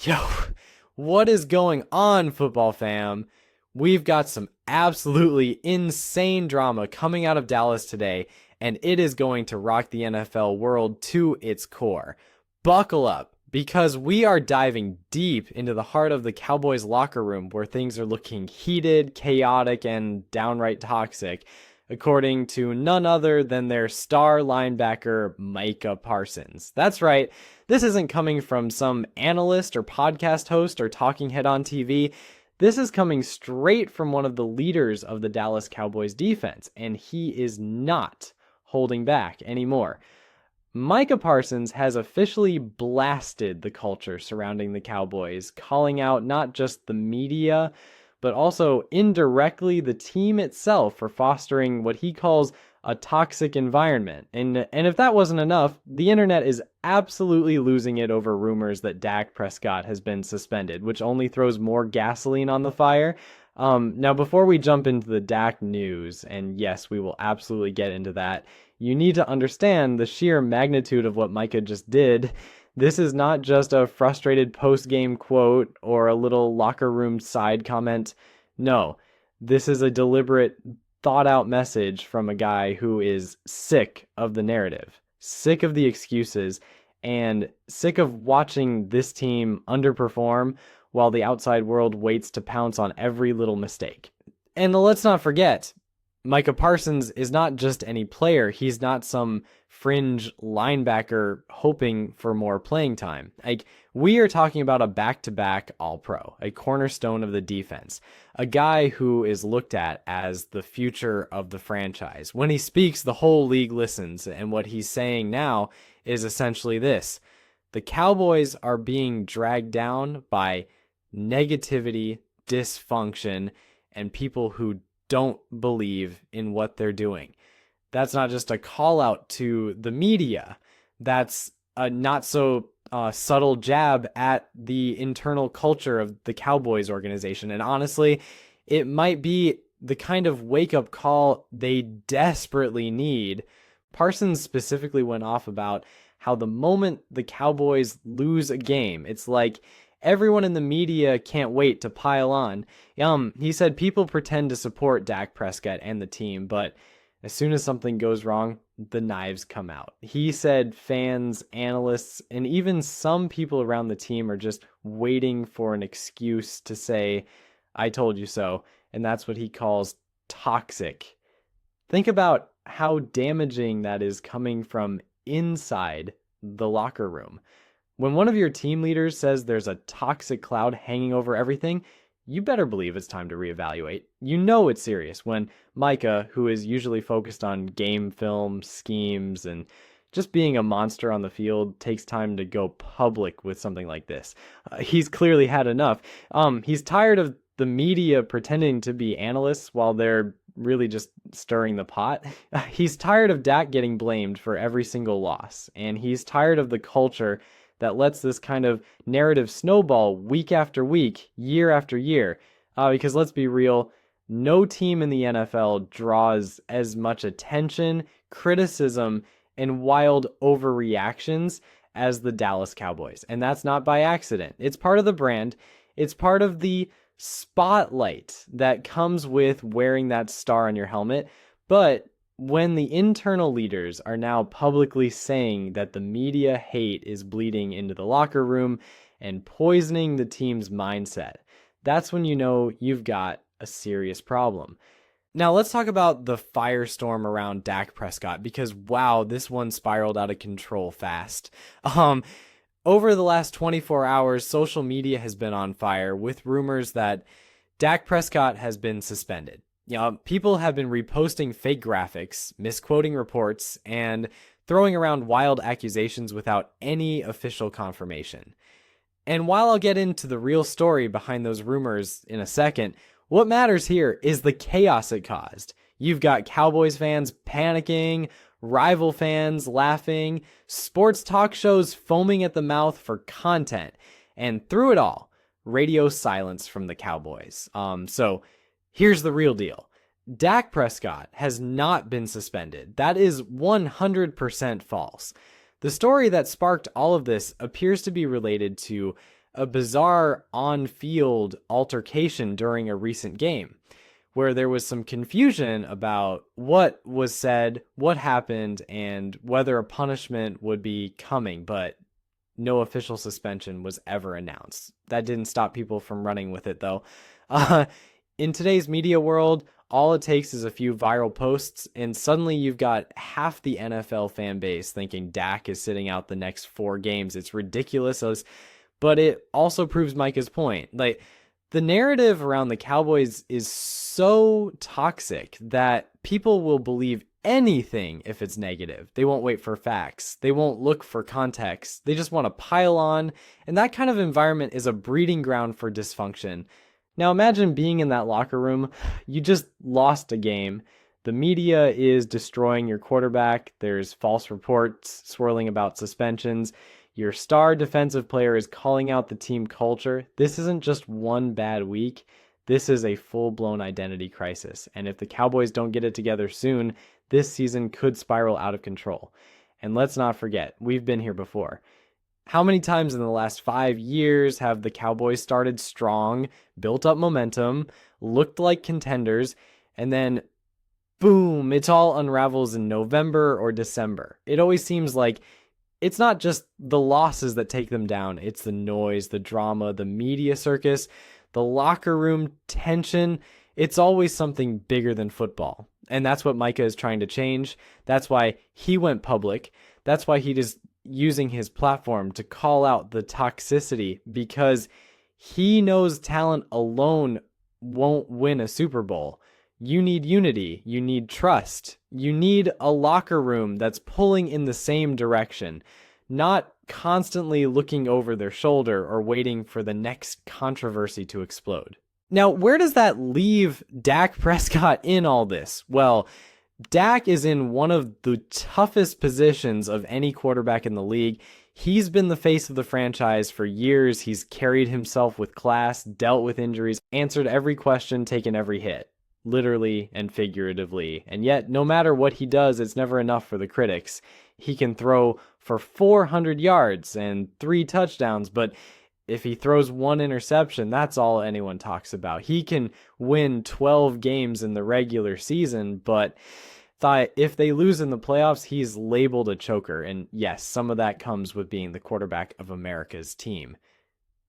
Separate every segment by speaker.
Speaker 1: Yo, what is going on, football fam? We've got some absolutely insane drama coming out of Dallas today, and it is going to rock the NFL world to its core. Buckle up, because we are diving deep into the heart of the Cowboys locker room where things are looking heated, chaotic, and downright toxic, according to none other than their star linebacker, Micah Parsons. That's right, this isn't coming from some analyst or podcast host or talking head on TV. This is coming straight from one of the leaders of the Dallas Cowboys defense, and he is not holding back anymore. Micah Parsons has officially blasted the culture surrounding the Cowboys, calling out not just the media, but also indirectly the team itself for fostering what he calls a toxic environment. And if that wasn't enough, the internet is absolutely losing it over rumors that Dak Prescott has been suspended, which only throws more gasoline on the fire. Now, before we jump into the Dak news, and yes, we will absolutely get into that, you need to understand the sheer magnitude of what Micah just did. This is not just a frustrated post-game quote or a little locker room side comment. No, this is a deliberate, thought-out message from a guy who is sick of the narrative, sick of the excuses, and sick of watching this team underperform while the outside world waits to pounce on every little mistake. And let's not forget, Micah Parsons is not just any player. He's not some fringe linebacker hoping for more playing time. Like, we are talking about a back-to-back All-Pro, a cornerstone of the defense, a guy who is looked at as the future of the franchise. When he speaks, the whole league listens, and what he's saying now is essentially this: the Cowboys are being dragged down by negativity, dysfunction, and people who don't believe in what they're doing. That's not just a call out to the media. That's a not so subtle jab at the internal culture of the Cowboys organization. And honestly, it might be the kind of wake-up call they desperately need. Parsons specifically went off about how the moment the Cowboys lose a game, it's like everyone in the media can't wait to pile on. He said people pretend to support Dak Prescott and the team, but as soon as something goes wrong, the knives come out. He said fans, analysts, and even some people around the team are just waiting for an excuse to say, "I told you so," and that's what he calls toxic. Think about how damaging that is coming from inside the locker room. When one of your team leaders says there's a toxic cloud hanging over everything, you better believe it's time to reevaluate. You know it's serious when Micah, who is usually focused on game film, schemes, and just being a monster on the field, takes time to go public with something like this. He's clearly had enough. He's tired of the media pretending to be analysts while they're really just stirring the pot. He's tired of Dak getting blamed for every single loss, and he's tired of the culture that lets this kind of narrative snowball week after week, year after year. Because let's be real, no team in the NFL draws as much attention, criticism, and wild overreactions as the Dallas Cowboys. And that's not by accident. It's part of the brand. It's part of the spotlight that comes with wearing that star on your helmet. But when the internal leaders are now publicly saying that the media hate is bleeding into the locker room and poisoning the team's mindset, that's when you know you've got a serious problem. Now let's talk about the firestorm around Dak Prescott, because wow, this one spiraled out of control fast. Over the last 24 hours, social media has been on fire with rumors that Dak Prescott has been suspended. People have been reposting fake graphics, misquoting reports, and throwing around wild accusations without any official confirmation. And while I'll get into the real story behind those rumors in a second, what matters here is the chaos it caused. You've got Cowboys fans panicking, rival fans laughing, sports talk shows foaming at the mouth for content, and through it all, radio silence from the Cowboys. So here's the real deal. Dak Prescott has not been suspended. That is 100% false. The story that sparked all of this appears to be related to a bizarre on-field altercation during a recent game where there was some confusion about what was said, what happened, and whether a punishment would be coming, but no official suspension was ever announced. That didn't stop people from running with it, though. In today's media world, all it takes is a few viral posts, and suddenly you've got half the NFL fan base thinking Dak is sitting out the next 4 games. It's ridiculous, but it also proves Micah's point. Like, the narrative around the Cowboys is so toxic that people will believe anything if it's negative. They won't wait for facts. They won't look for context. They just want to pile on. And that kind of environment is a breeding ground for dysfunction. Now imagine being in that locker room. You just lost a game. The media is destroying your quarterback. There's false reports swirling about suspensions. Your star defensive player is calling out the team culture. This isn't just one bad week. This is a full-blown identity crisis. And if the Cowboys don't get it together soon, this season could spiral out of control. And let's not forget, we've been here before. How many times in the last 5 years have the Cowboys started strong, built up momentum, looked like contenders, and then boom, it all unravels in November or December? It always seems like it's not just the losses that take them down. It's the noise, the drama, the media circus, the locker room tension. It's always something bigger than football. And that's what Micah is trying to change. That's why he went public. That's why he is using his platform to call out the toxicity, because he knows talent alone won't win a Super Bowl. You need unity. You need trust. You need a locker room that's pulling in the same direction, not constantly looking over their shoulder or waiting for the next controversy to explode. Now, where does that leave Dak Prescott in all this? Well, Dak is in one of the toughest positions of any quarterback in the league. He's been the face of the franchise for years. He's carried himself with class, dealt with injuries, answered every question, taken every hit, literally and figuratively. And yet, no matter what he does, it's never enough for the critics. He can throw for 400 yards and 3 touchdowns, but if he throws 1 interception, that's all anyone talks about. He can win 12 games in the regular season, but if they lose in the playoffs, he's labeled a choker. And yes, some of that comes with being the quarterback of America's team.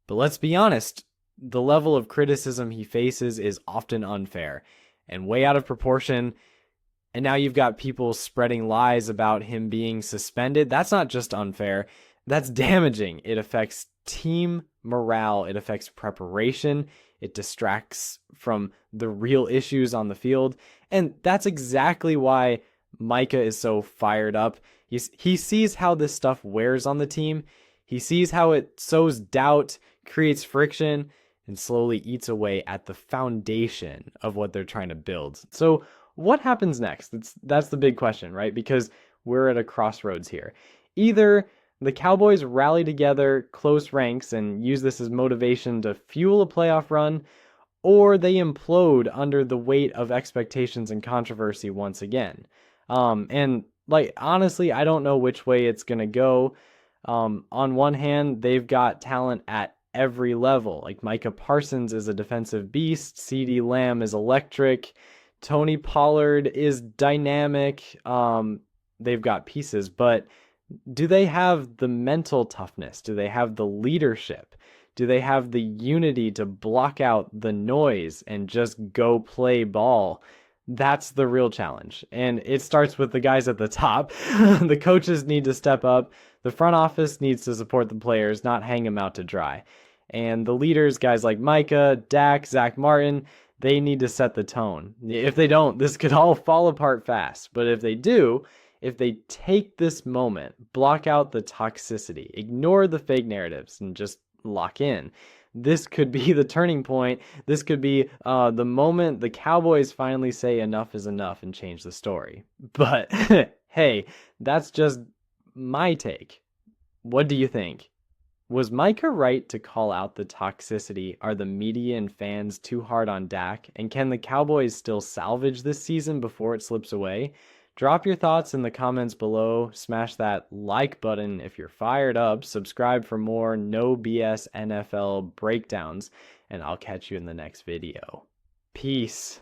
Speaker 1: But let's be honest, the level of criticism he faces is often unfair and way out of proportion. And now you've got people spreading lies about him being suspended. That's not just unfair. That's damaging. It affects team morale. It affects preparation. It distracts from the real issues on the field. And that's exactly why Micah is so fired up. He sees how this stuff wears on the team. He sees how it sows doubt, creates friction, and slowly eats away at the foundation of what they're trying to build. So what happens next? That's the big question, right? Because we're at a crossroads here. Either the Cowboys rally together, close ranks, and use this as motivation to fuel a playoff run, or they implode under the weight of expectations and controversy once again. And honestly, I don't know which way it's going to go. On one hand, they've got talent at every level. Like Micah Parsons is a defensive beast. CeeDee Lamb is electric. Tony Pollard is dynamic. They've got pieces, but do they have the mental toughness? Do they have the leadership? Do they have the unity to block out the noise and just go play ball? That's the real challenge. And it starts with the guys at the top. The coaches need to step up. The front office needs to support the players, not hang them out to dry. And the leaders, guys like Micah, Dak, Zach Martin, they need to set the tone. If they don't, this could all fall apart fast. But if they do, if they take this moment, block out the toxicity, ignore the fake narratives, and just lock in, this could be the turning point. This could be the moment the Cowboys finally say enough is enough and change the story. But hey, that's just my take. What do you think? Was Micah right to call out the toxicity? Are the media and fans too hard on Dak? And can the Cowboys still salvage this season before it slips away? Drop your thoughts in the comments below. Smash that like button if you're fired up. Subscribe for more no BS NFL breakdowns, and I'll catch you in the next video. Peace.